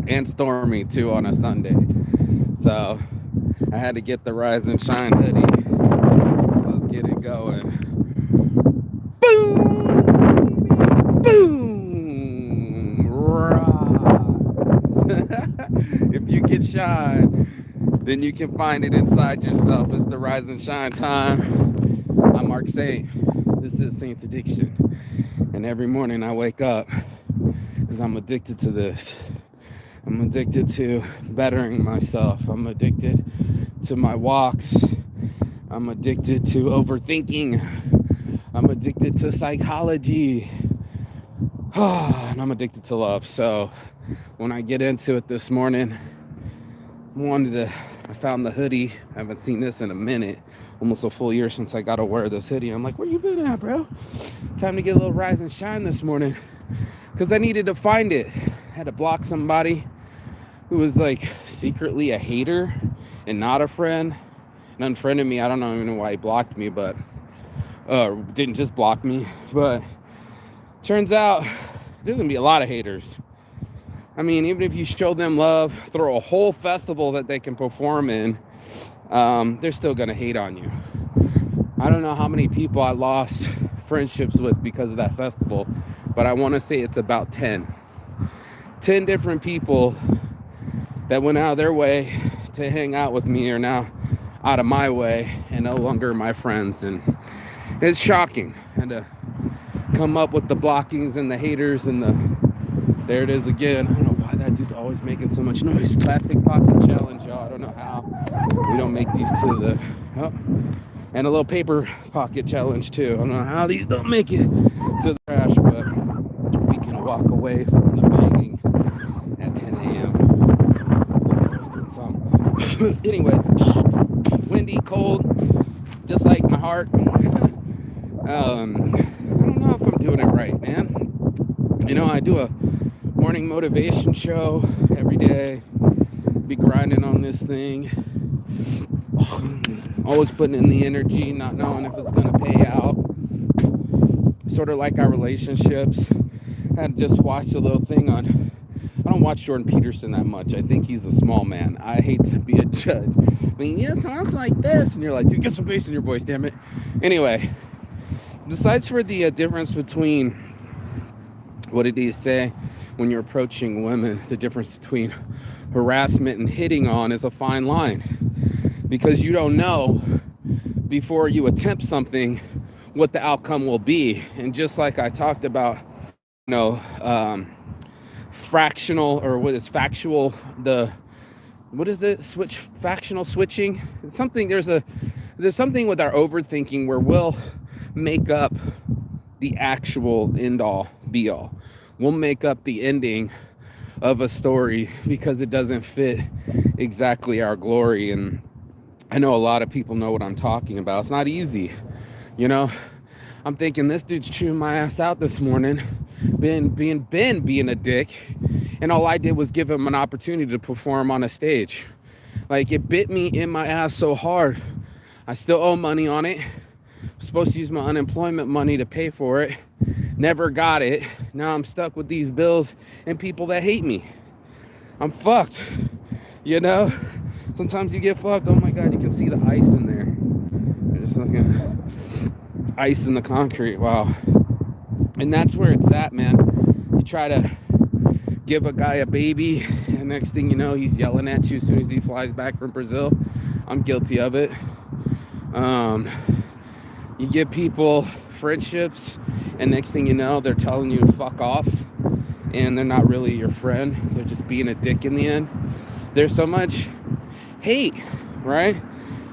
and stormy too on a Sunday. So I had to get the Rise and Shine hoodie. Let's get it going. Boom! Boom! Rise. If you can shine, then you can find it inside yourself. It's the Rise and Shine time. I'm Mark Saint. This is Saint's Addiction. And every morning I wake up because I'm addicted to this. I'm addicted to bettering myself. I'm addicted to my walks. I'm addicted to overthinking. I'm addicted to psychology. And I'm addicted to love. So when I get into it this morning, I found the hoodie. I haven't seen this in a minute. Almost a full year since I got to wear this hoodie. I'm like, where you been at, bro? Time to get a little rise and shine this morning. Because I needed to find it. I had to block somebody who was like secretly a hater and not a friend. And unfriended me. I don't even know why he blocked me, but didn't just block me. But turns out there's going to be a lot of haters. I mean, even if you show them love, throw a whole festival that they can perform in, they're still going to hate on you. I don't know how many people I lost friendships with because of that festival, but I want to say it's about 10. 10 different people that went out of their way to hang out with me are now out of my way and no longer my friends. And it's shocking. I had to come up with the blockings and the haters and there it is again. I don't know why that dude's always making so much noise. Plastic pocket challenge, y'all. I don't know how we don't make these to the... Oh. And a little paper pocket challenge, too. I don't know how these don't make it to the trash, but we can walk away from the banging at 10 a.m. So I'm always doing something. Anyway, windy, cold, just like my heart. I don't know if I'm doing it right, man. You know, I do a morning motivation show every day. Be grinding on this thing. Always putting in the energy, not knowing if it's going to pay out. Sort of like our relationships. I had just watched a little thing on... I don't watch Jordan Peterson that much. I think he's a small man. I hate to be a judge. I mean, he talks like this. And you're like, dude, get some bass in your voice, damn it. Anyway, besides for the difference between... What did he say? When you're approaching women, the difference between harassment and hitting on is a fine line. Because you don't know before you attempt something what the outcome will be. And just like I talked about, fractional, or what is factual, factional switching? There's something with our overthinking where we'll make up the actual end all be all. We'll make up the ending of a story because it doesn't fit exactly our glory. And I know a lot of people know what I'm talking about. It's not easy. I'm thinking this dude's chewing my ass out this morning, being a dick. And all I did was give him an opportunity to perform on a stage. Like, it bit me in my ass so hard. I still owe money on it. I'm supposed to use my unemployment money to pay for it. Never got it. Now I'm stuck with these bills and people that hate me. I'm fucked. Sometimes you get fucked. Oh my God, you can see the ice in there. There's like ice in the concrete. Wow. And that's where it's at, man. You try to give a guy a baby, and next thing you know, he's yelling at you as soon as he flies back from Brazil. I'm guilty of it. You give people friendships, and next thing you know, they're telling you to fuck off, and they're not really your friend. They're just being a dick in the end. There's so much hate, right?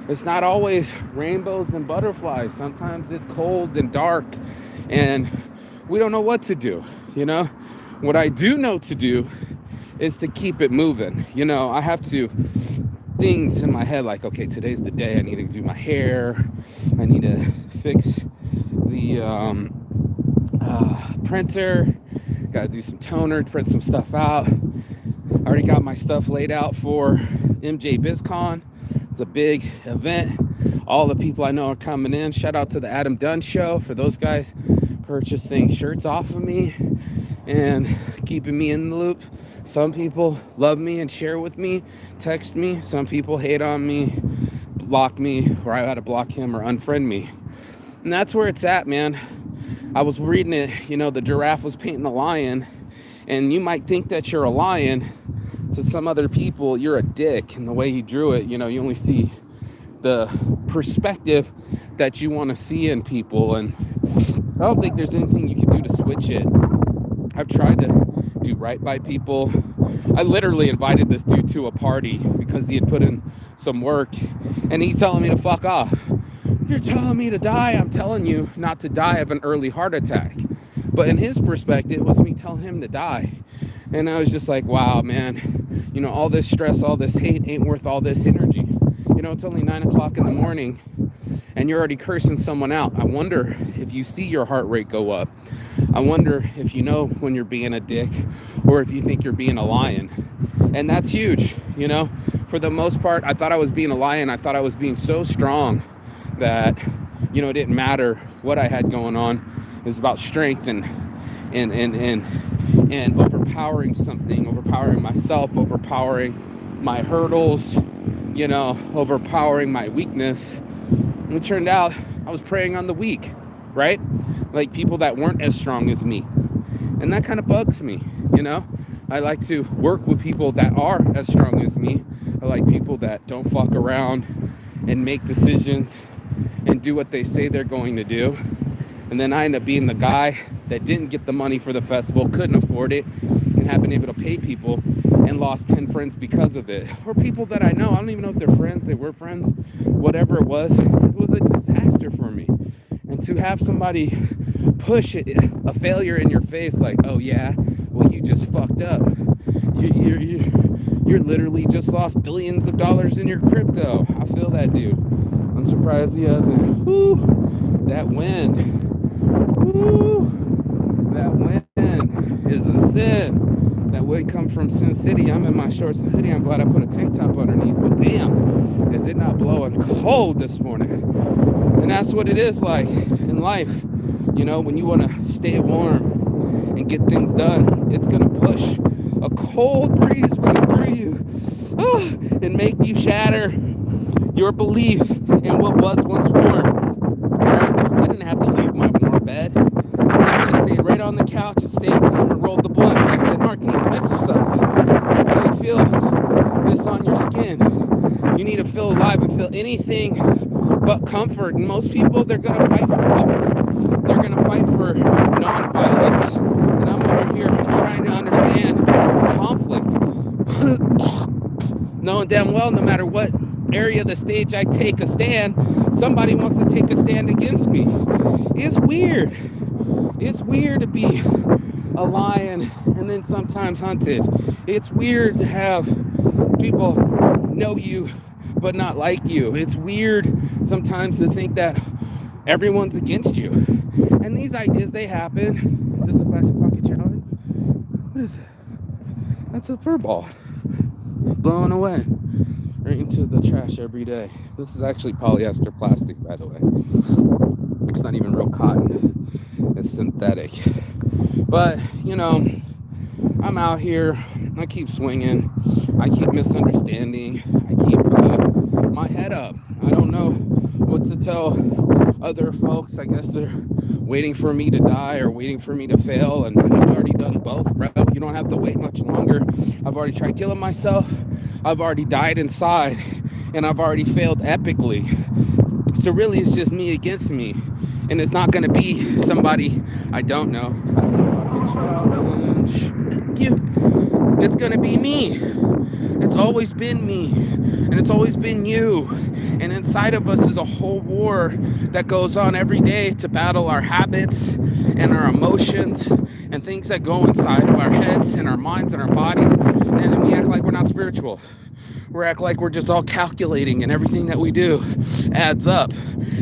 It's not always rainbows and butterflies. Sometimes it's cold and dark, and we don't know what to do, What I do know to do is to keep it moving. I have things in my head like, okay, today's the day. I need to do my hair. I need to fix the printer. Got to do some toner, print some stuff out. I already got my stuff laid out for MJ BizCon. It's a big event. All the people I know are coming in. Shout out to the Adam Dunn Show for those guys purchasing shirts off of me and keeping me in the loop. Some people love me and share with me, text me. Some people hate on me, block me, or I had to block him or unfriend me. And that's where it's at, man. I was reading it, the giraffe was painting the lion, and you might think that you're a lion. To some other people, you're a dick. And the way he drew it, you only see the perspective that you want to see in people. And I don't think there's anything you can do to switch it. I've tried to do right by people. I literally invited this dude to a party because he had put in some work, and he's telling me to fuck off. You're telling me to die? I'm telling you not to die of an early heart attack. But in his perspective, it was me telling him to die. And I was just like, wow, man, all this stress, all this hate ain't worth all this energy. It's only 9 o'clock in the morning and you're already cursing someone out. I wonder if you see your heart rate go up. I wonder if you know when you're being a dick or if you think you're being a lion. And that's huge, For the most part, I thought I was being a lion. I thought I was being so strong that, it didn't matter what I had going on. It was about strength and overpowering something, overpowering myself, overpowering my hurdles, overpowering my weakness. And it turned out I was preying on the weak, right? Like people that weren't as strong as me. And that kind of bugs me, I like to work with people that are as strong as me. I like people that don't fuck around and make decisions and do what they say they're going to do. And then I end up being the guy that didn't get the money for the festival, couldn't afford it, and have been able to pay people and lost 10 friends because of it. Or people that I know, I don't even know if they're friends, they were friends, whatever it was a disaster for me. And to have somebody push it, a failure in your face, like, oh yeah, well you just fucked up. You're literally just lost billions of dollars in your crypto. I feel that, dude. I'm surprised he hasn't. Whoo, that win. Woo, that win is a sin. That wind come from Sin City. I'm in my shorts and hoodie. I'm glad I put a tank top underneath. But damn, is it not blowing cold this morning? And that's what it is like in life. When you want to stay warm and get things done, it's going to push a cold breeze right through you and make you shatter your belief in what was once warm. Right? I didn't have to leave my warm bed. I could have stayed right on the couch and stayed warm and rolled the blunt. And I said, Mark, you need some exercise. You need to feel this on your skin. You need to feel alive and feel anything but comfort. And most people, they're going to fight for comfort. They're going to fight for non-violence. And I'm over here trying to understand conflict. Knowing damn well, no matter what area of the stage I take a stand, somebody wants to take a stand against me. It's weird. It's weird to be a lion and then sometimes hunted. It's weird to have people know you but not like you. It's weird sometimes to think that everyone's against you. And these ideas, they happen. Is this a plastic pocket challenge? What is it? That's a fur ball blowing away right into the trash every day. This is actually polyester plastic, by the way. It's not even real cotton. It's synthetic. But, I'm out here. I keep swinging. I keep misunderstanding. I keep my head up. I don't know what to tell other folks. I guess they're waiting for me to die or waiting for me to fail, and I've already done both, bro. You don't have to wait much longer. I've already tried killing myself. I've already died inside, and I've already failed epically. So really, it's just me against me, and it's not going to be somebody I don't know. Thank you. It's going to be me. It's always been me, and it's always been you. And inside of us is a whole war that goes on every day to battle our habits and our emotions and things that go inside of our heads and our minds and our bodies. And then we act like we're not spiritual. We act like we're just all calculating and everything that we do adds up.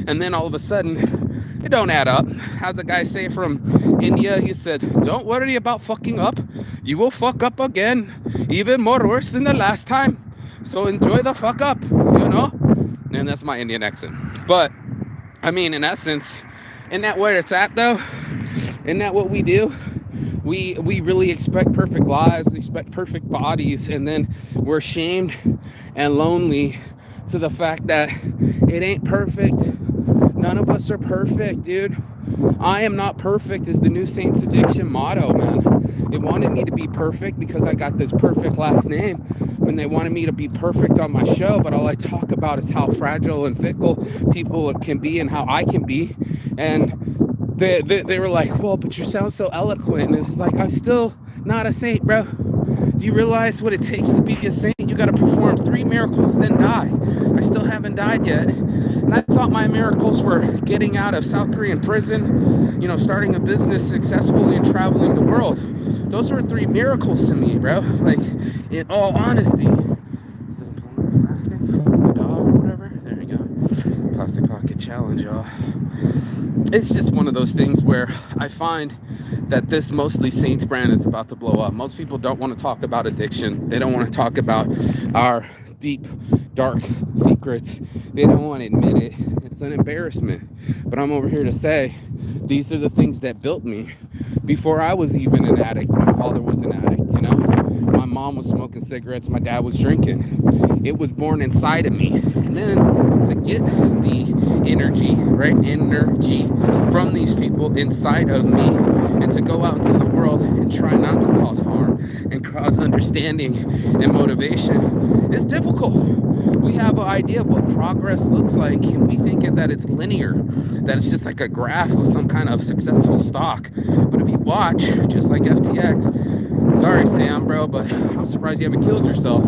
And then all of a sudden, it don't add up. How'd the guy say from India? He said, don't worry about fucking up. You will fuck up again, even more worse than the last time. So enjoy the fuck up, And that's my Indian accent. But, I mean, in essence, isn't that where it's at, though? Isn't that what we do? we really expect perfect lives, we expect perfect bodies, and then we're shamed and lonely to the fact that it ain't perfect. None of us are perfect, dude. I am not perfect is the new Saints Addiction motto, man. It wanted me to be perfect because I got this perfect last name when they wanted me to be perfect on my show, but all I talk about is how fragile and fickle people can be and how I can be. And they were like, well, but you sound so eloquent. And it's like, I'm still not a saint, bro. Do you realize what it takes to be a saint? You got to perform 3 miracles, then die. I still haven't died yet. And I thought my miracles were getting out of South Korean prison, starting a business successfully and traveling the world. Those were 3 miracles to me, bro. Like, in all honesty. This doesn't belong in plastic. The dog or whatever. There we go. Plastic pocket challenge, y'all. It's just one of those things where I find that this mostly Saints brand is about to blow up. Most people don't want to talk about addiction. They don't want to talk about our deep, dark secrets. They don't want to admit it. It's an embarrassment. But I'm over here to say these are the things that built me. Before I was even an addict, my father was an addict, My mom was smoking cigarettes. My dad was drinking. It was born inside of me. And then to get the energy, right? Energy from these people inside of me and to go out into the world and try not to cause harm and cause understanding and motivation is difficult. We have an idea of what progress looks like, and we think that it's linear, that it's just like a graph of some kind of successful stock. But if you watch, just like FTX, sorry, Sam, bro, but I'm surprised you haven't killed yourself.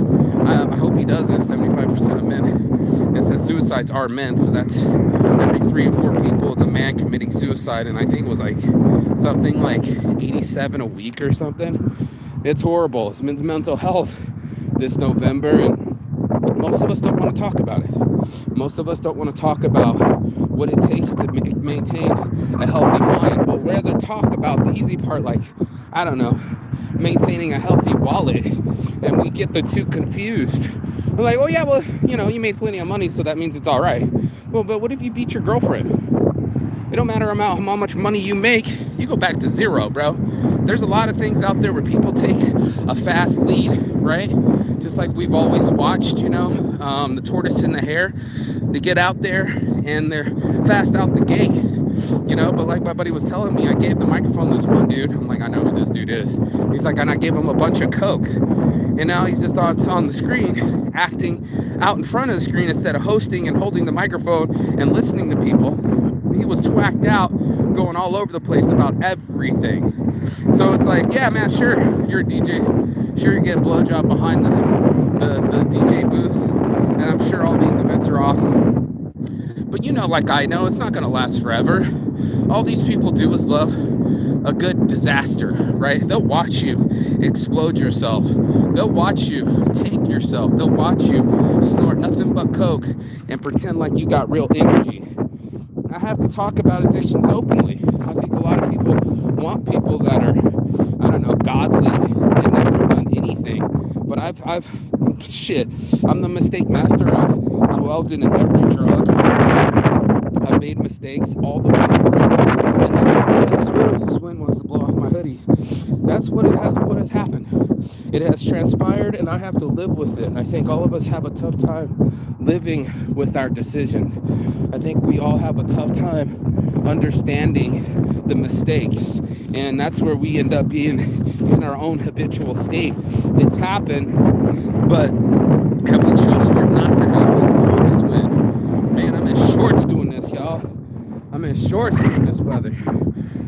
I hope he doesn't. 75% of men. It says suicides are men, so that's every 3 or 4 people is a man committing suicide, and I think it was like something like 87 a week or something. It's horrible. It's men's mental health this November, and most of us don't want to talk about it. Most of us don't want to talk about what it takes to maintain a healthy mind, but rather talk about the easy part, like, I don't know, maintaining a healthy wallet, and we get the two confused. We're like, oh yeah, well, you made plenty of money, so that means it's all right. Well, but what if you beat your girlfriend? It don't matter how much money you make, you go back to zero, bro. There's a lot of things out there where people take a fast lead, right? Just like we've always watched, the tortoise and the hare. They get out there and they're fast out the gate, but like my buddy was telling me, I gave the microphone to this one dude. I'm like, I know who this dude is. He's like, and I gave him a bunch of Coke. And now he's just on the screen, acting out in front of the screen instead of hosting and holding the microphone and listening to people. He was twacked out, going all over the place about everything. So it's like, yeah, man, sure, you're a DJ. Sure, you're getting blowjob behind the DJ booth. And I'm sure all these events are awesome. But like I know, it's not going to last forever. All these people do is love a good disaster, right? They'll watch you explode yourself. They'll watch you tank yourself. They'll watch you snort nothing but Coke and pretend like you got real energy. I have to talk about addictions openly. I think a lot of people want people that are, I don't know, godly and never done anything. But I'm the mistake master. I've dwelled in every drug. I've made mistakes all the way through. And that's what it is. This wind wants to blow off my hoodie. That's what has happened. It has transpired, and I have to live with it. I think all of us have a tough time living with our decisions. I think we all have a tough time understanding the mistakes, and that's where we end up being in our own habitual state. It's happened, but have we chose for it not to happen? Oh, this wind. Man, I'm in shorts doing this, y'all. I'm in shorts doing this weather.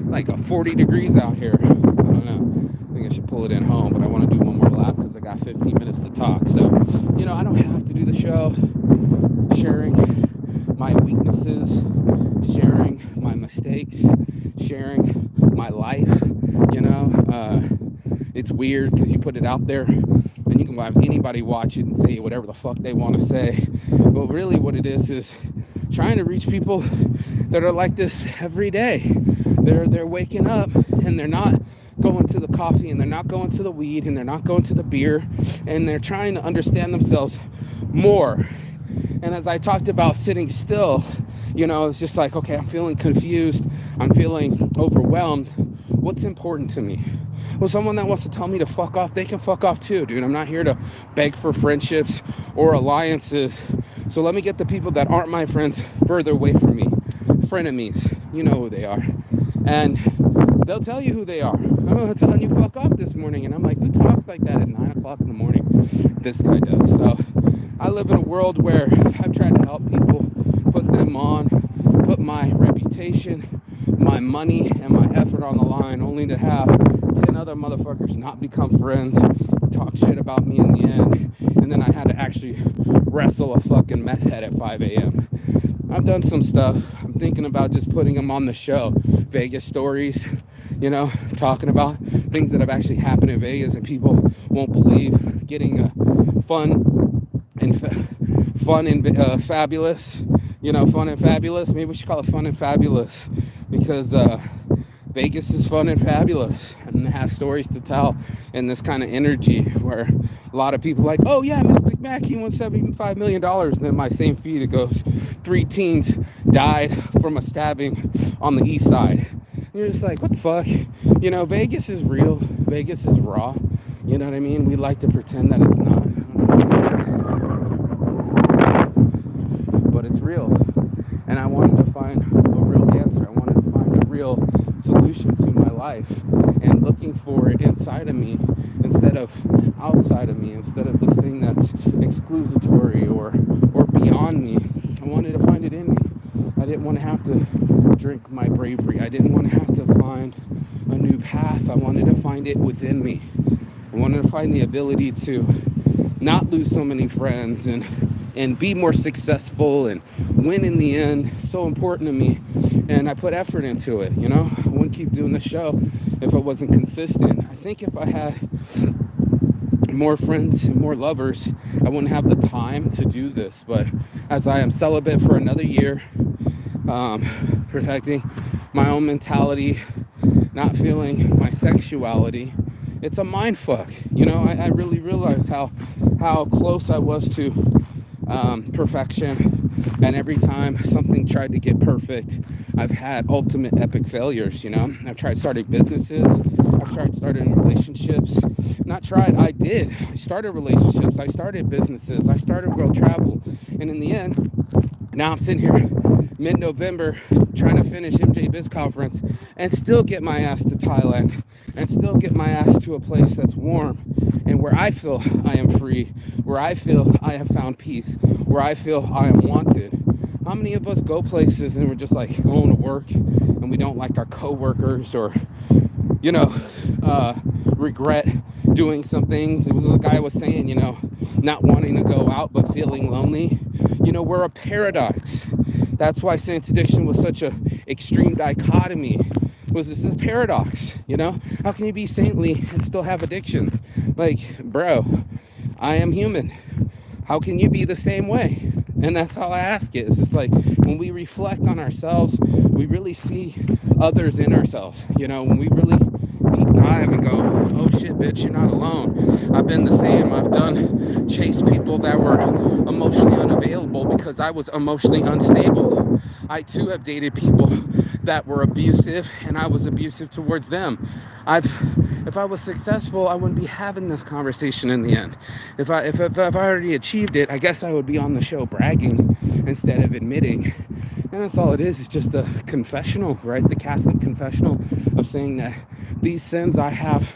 Like 40 degrees out here. I don't know. I think I should pull it in home, but I want to do one more lap because I got 15 minutes to talk. So, I don't have to do the show. Sharing my weaknesses, sharing my mistakes, sharing my life, it's weird because you put it out there and you can have anybody watch it and say whatever the fuck they want to say. But really what it is trying to reach people that are like this every day. They're waking up and they're not going to the coffee and they're not going to the weed and they're not going to the beer, and they're trying to understand themselves more. And as I talked about sitting still, it's just like, okay, I'm feeling confused. I'm feeling overwhelmed. What's important to me? Well, someone that wants to tell me to fuck off, they can fuck off too, dude. I'm not here to beg for friendships or alliances. So let me get the people that aren't my friends further away from me. Frenemies, you know who they are. And they'll tell you who they are. I'm telling you fuck off this morning. And I'm like, who talks like that at 9 o'clock in the morning? This guy does. So I live in a world where I've tried to help people, put them on, put my reputation, my money, and my effort on the line, only to have 10 other motherfuckers not become friends, talk shit about me in the end, and then I had to actually wrestle a fucking meth head at 5 a.m. I've done some stuff. I'm thinking about just putting them on the show. Vegas stories, you know, talking about things that have actually happened in Vegas and people won't believe. Getting fun and fabulous, you know, fun and fabulous. Maybe we should call it fun and fabulous because Vegas is fun and fabulous and has stories to tell in this kind of energy where a lot of people are like, oh yeah, Mr. McMack, won $75 million. And then my same feed, it goes, 3 teens died from a stabbing on the east side. And you're just like, what the fuck? You know, Vegas is real. Vegas is raw. You know what I mean? We like to pretend that it's not. But it's real. And I wanted to find a real answer. I wanted to find a real solution to my life, and looking for it inside of me instead of outside of me, instead of this thing that's exclusatory or beyond me. I wanted to find it in me. I didn't want to have to drink my bravery. I didn't want to have to find a new path. I wanted to find it within me. I wanted to find the ability to not lose so many friends and be more successful and win in the end. So important to me, and I put effort into it. You know, I wouldn't keep doing the show if I wasn't consistent. I think if I had more friends and more lovers, I wouldn't have the time to do this. But as I am celibate for another year, protecting my own mentality, not feeling my sexuality, it's a mind fuck. You know, I really realized how close I was to perfection, and every time something tried to get perfect, I've had ultimate epic failures. You know, I've tried starting businesses, I've tried starting relationships. I started relationships, I started businesses, I started world travel, and in the end, now I'm sitting here mid-November trying to finish MJ Biz conference and still get my ass to Thailand and still get my ass to a place that's warm and where I feel I am free, where I feel I have found peace, where I feel I am wanted. How many of us go places and we're just like going to work and we don't like our coworkers, or, you know, regret doing some things? It was a guy was saying, you know, not wanting to go out but feeling lonely. You know, we're a paradox. That's why Saints Addiction was such a extreme dichotomy. Was this a paradox? You know, how can you be saintly and still have addictions? Like, bro, I am human. How can you be the same way? And that's how I ask it. It's just like when we reflect on ourselves, we really see others in ourselves. You know, when we really deep dive and go, oh shit, bitch, you're not alone. I've been the same. I've done chase people that were emotionally unavailable because I was emotionally unstable. I too have dated people that were abusive, and I was abusive towards them. If I was successful, I wouldn't be having this conversation in the end. If I already achieved it, I guess I would be on the show bragging instead of admitting. And that's all it is. It's just a confessional, right? The Catholic confessional of saying that these sins I have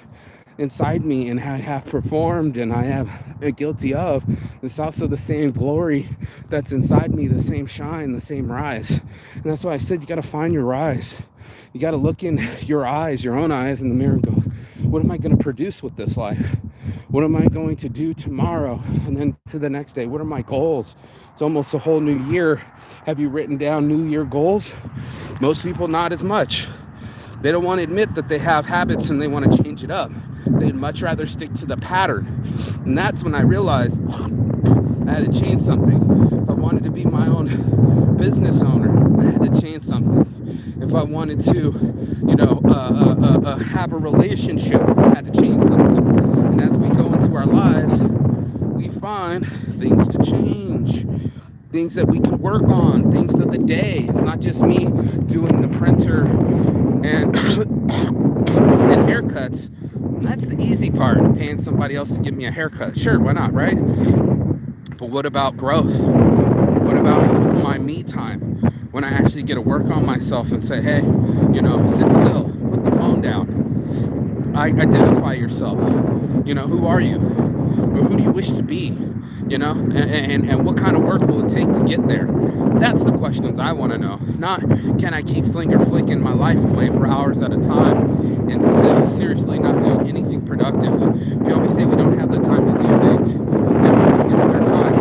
inside me and I have performed and I am guilty of, it's also the same glory that's inside me, the same shine, the same rise. And that's why I said you got to find your rise. You got to look in your eyes, your own eyes in the mirror and go, what am I going to produce with this life? What am I going to do tomorrow? And then to the next day, what are my goals? It's almost a whole new year. Have you written down New Year goals? Most people not as much. They don't want to admit that they have habits and they want to change it up. They'd much rather stick to the pattern. And that's when I realized I had to change something. If I wanted to be my own business owner, I had to change something. If I wanted to, you know, have a relationship, I had to change something. And as we go into our lives, we find things to change. Things that we can work on, things of the day. It's not just me doing the printer and And haircuts, that's the easy part, paying somebody else to give me a haircut. Sure, why not, right? But what about growth? What about my me time? When I actually get to work on myself and say, hey, sit still, put the phone down. Identify yourself. Who are you? Or who do you wish to be? And what kind of work will it take to get there? That's the questions I want to know. Not, can I keep flicking my life away for hours at a time and still seriously not doing anything productive? We always say we don't have the time to do things. Then we don't our time.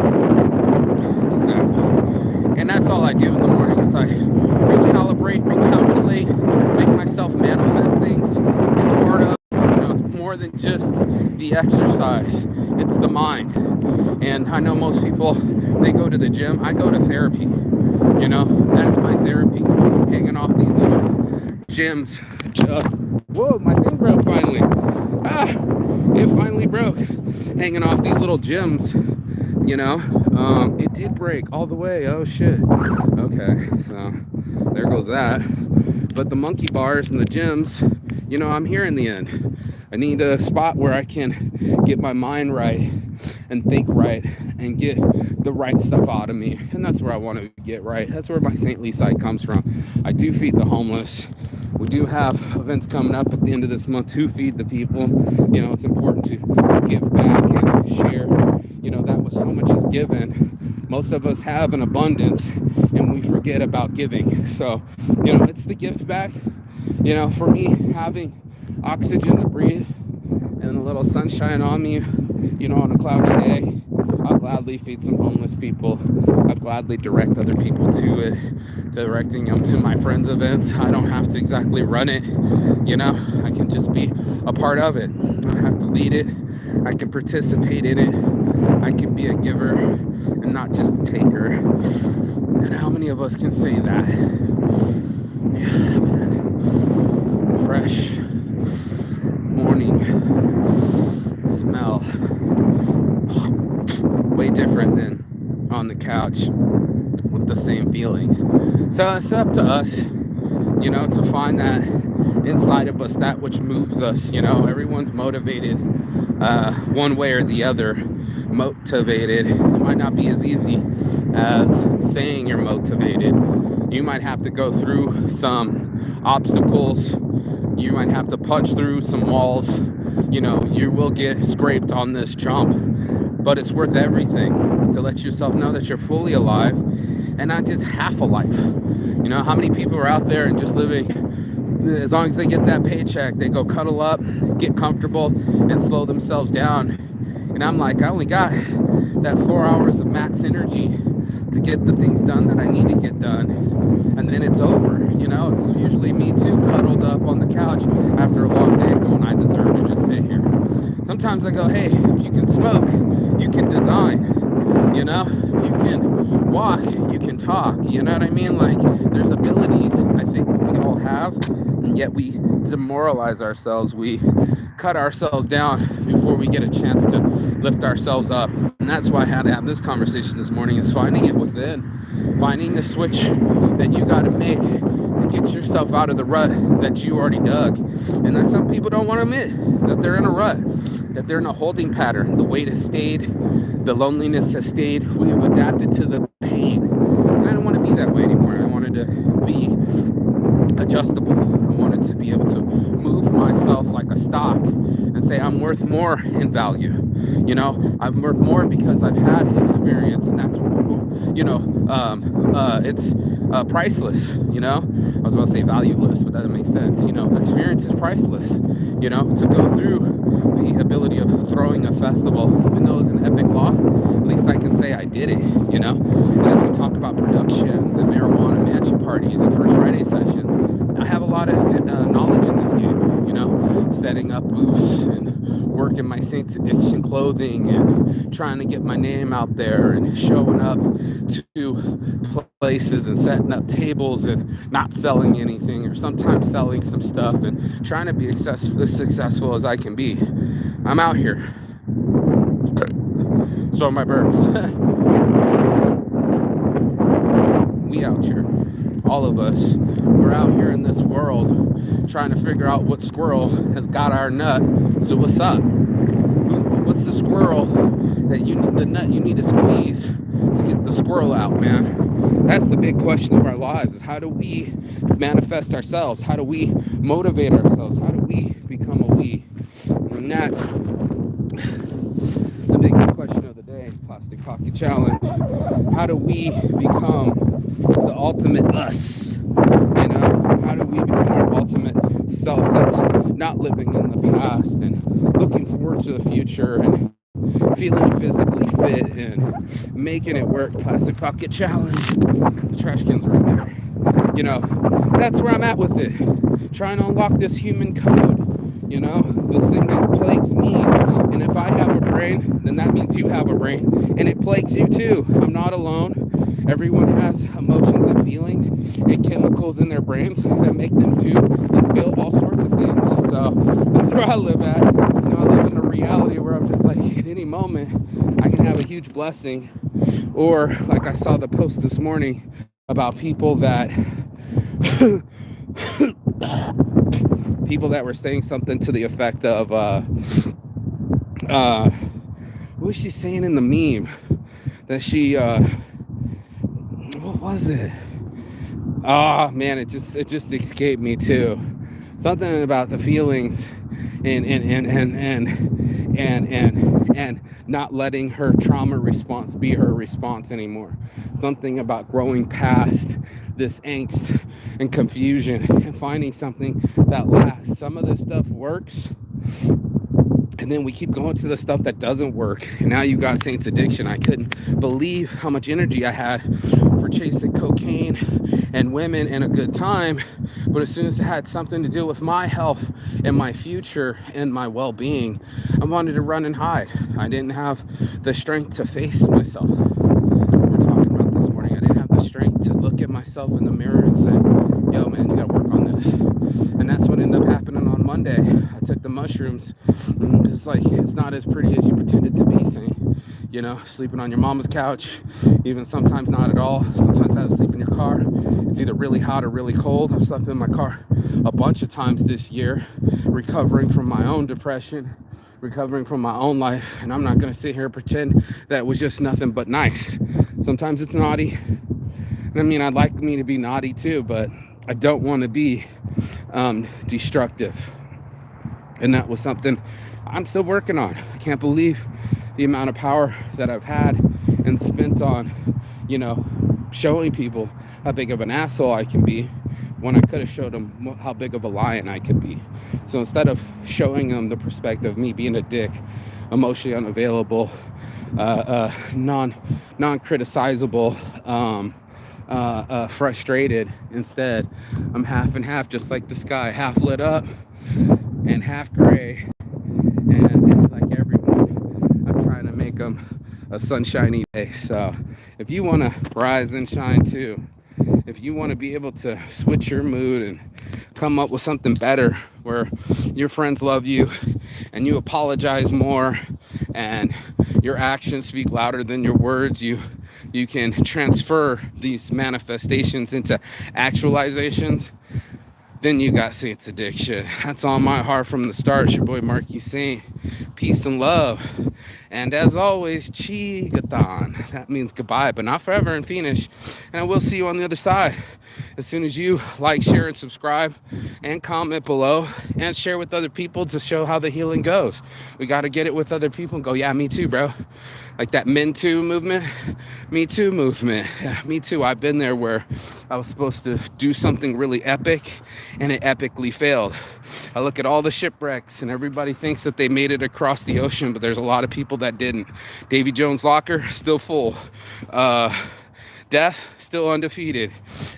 Exactly. And that's all I do in the morning is I recalculate, make myself manifest things. It's part of, it's more than just the exercise. It's the mind. And I know most people, they go to the gym. I go to therapy. That's my therapy. Hanging off these little gyms. Whoa, my thing broke finally. It finally broke. Hanging off these little gyms. It did break all the way. Oh shit. Okay, so there goes that. But the monkey bars and the gyms, I'm here in the end. I need a spot where I can get my mind right and think right and get the right stuff out of me. And that's where I want to get right. That's where my saintly side comes from. I do feed the homeless. We do have events coming up at the end of this month to feed the people. It's important to give back and share. That was so much is given. Most of us have an abundance and we forget about giving. So, it's the give back. For me, having oxygen to breathe and a little sunshine on me, on a cloudy day, I'll gladly feed some homeless people. I'll gladly direct other people to it, directing them to my friends' events. I don't have to exactly run it, I can just be a part of it. I don't have to lead it. I can participate in it. I can be a giver and not just a taker. And how many of us can say that? Yeah, man. Fresh morning smell. Way different than on the couch with the same feelings. So it's up to us, to find that inside of us, that which moves us. Everyone's motivated one way or the other. Motivated. It might not be as easy as saying you're motivated. You might have to go through some obstacles. You might have to punch through some walls. You will get scraped on this jump, but it's worth everything to let yourself know that you're fully alive and not just half a life. How many people are out there and just living, as long as they get that paycheck, they go cuddle up, get comfortable, and slow themselves down. And I'm like, I only got that 4 hours of max energy to get the things done that I need to get done. And then it's over. It's usually me too, cuddled up on the couch after a long day going, I deserve to just sit here. Sometimes I go, hey, if you can smoke, you can design. If you can walk, you can talk. You know what I mean? Like, there's abilities I think we all have, and yet we demoralize ourselves. We cut ourselves down before we get a chance to lift ourselves up. And that's why I had to have this conversation this morning, is finding it within, finding the switch that you got to make to get yourself out of the rut that you already dug. And that some people don't want to admit that they're in a rut, that they're in a holding pattern. The weight has stayed, the loneliness has stayed. We have adapted to the pain. And I don't want to be that way anymore. I wanted to be adjustable. I wanted to be able to move myself like a stock and say I'm worth more in value. I'm worth more because I've had experience, and that's it's priceless. I was about to say valueless, but that doesn't make sense. Experience is priceless. To go through the ability of throwing a festival, even though it's an epic loss, at least I can say I did it. And as we talk about productions and marijuana mansion parties and First Friday session, I have a lot of knowledge in this game. Setting up booths and working my Saints Addiction clothing and trying to get my name out there and showing up to places and setting up tables and not selling anything, or sometimes selling some stuff, and trying to be as successful as I can be. I'm out here. So are my birds. We out here. All of us. We're out here in this world trying to figure out what squirrel has got our nut. So what's up? What's the squirrel that you need, the nut you need to squeeze to get the squirrel out, man? That's the big question of our lives, is how do we manifest ourselves? How do we motivate ourselves? How do we become a we? And that's the big question of the day, Plastic Pocket Challenge. How do we become the ultimate us? You know, how do we become our ultimate self that's not living in the past and looking forward to the future and feeling physically fit and making it work? Plastic Pocket Challenge. The trash can's right there. You know, that's where I'm at with it. Trying to unlock this human code. You know, this thing that plagues me. And if I have a brain, then that means you have a brain. And it plagues you too. I'm not alone. Everyone has emotions and feelings and chemicals in their brains that make them do and feel all sorts of things. So that's where I live at. You know, I live in a reality where I'm just like, at any moment, I can have a huge blessing. Or like I saw the post this morning about people that were saying something to the effect of what was she saying in the meme? That she what was it? Oh man, it just escaped me too. Something about the feelings and not letting her trauma response be her response anymore. Something about growing past this angst and confusion and finding something that lasts. Some of this stuff works, and then we keep going to the stuff that doesn't work. And now you got Saints Addiction. I couldn't believe how much energy I had for chasing cocaine and women and a good time. But as soon as it had something to do with my health and my future and my well-being, I wanted to run and hide. I didn't have the strength to face myself. We're talking about this morning. I didn't have the strength to look at myself in the mirror and say, yo, man, you got to work on this. And that's what ended up happening on Monday. I took the mushrooms. And it's like, it's not as pretty as you pretend it to be, Saint. You know, sleeping on your mama's couch, even sometimes not at all. Sometimes I have to sleep in your car. It's either really hot or really cold. I've slept in my car a bunch of times this year, recovering from my own depression, recovering from my own life. And I'm not going to sit here and pretend that it was just nothing but nice. Sometimes it's naughty. And I mean, I'd like me to be naughty too, but I don't want to be destructive. And that was something I'm still working on. I can't believe the amount of power that I've had and spent on, you know, showing people how big of an asshole I can be when I could have showed them how big of a lion I could be. So instead of showing them the perspective of me being a dick, emotionally unavailable, non-criticizable, frustrated, instead I'm half and half, just like the sky, half lit up and half gray. And like everyone, I'm trying to make them a sunshiny day. So if you want to rise and shine too, if you want to be able to switch your mood and come up with something better where your friends love you and you apologize more and your actions speak louder than your words, you can transfer these manifestations into actualizations, then you got Saints Addiction. That's on my heart from the start. It's your boy Marquis Saint. Peace and love. And as always, Chigathon. That means goodbye, but not forever and finish. And I will see you on the other side. As soon as you like, share, and subscribe, and comment below, and share with other people to show how the healing goes. We got to get it with other people and go, yeah, me too, bro. Like that Men Too movement, Me Too movement. Yeah, me too. I've been there where I was supposed to do something really epic and it epically failed. I look at all the shipwrecks and everybody thinks that they made it across the ocean, but there's a lot of people that didn't. Davy Jones' locker, still full. Death, still undefeated.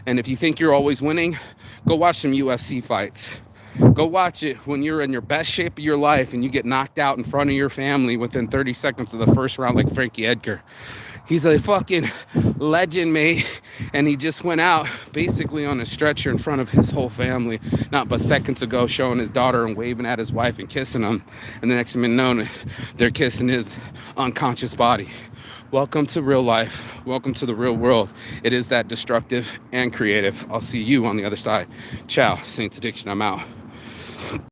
And if you think you're always winning, go watch some UFC fights. Go watch it when you're in your best shape of your life and you get knocked out in front of your family within 30 seconds of the first round like Frankie Edgar. He's a fucking legend, mate. And he just went out basically on a stretcher in front of his whole family, not but seconds ago, showing his daughter and waving at his wife and kissing him. And the next minute known, they're kissing his unconscious body. Welcome to real life. Welcome to the real world. It is that destructive and creative. I'll see you on the other side. Ciao, Saints Addiction. I'm out.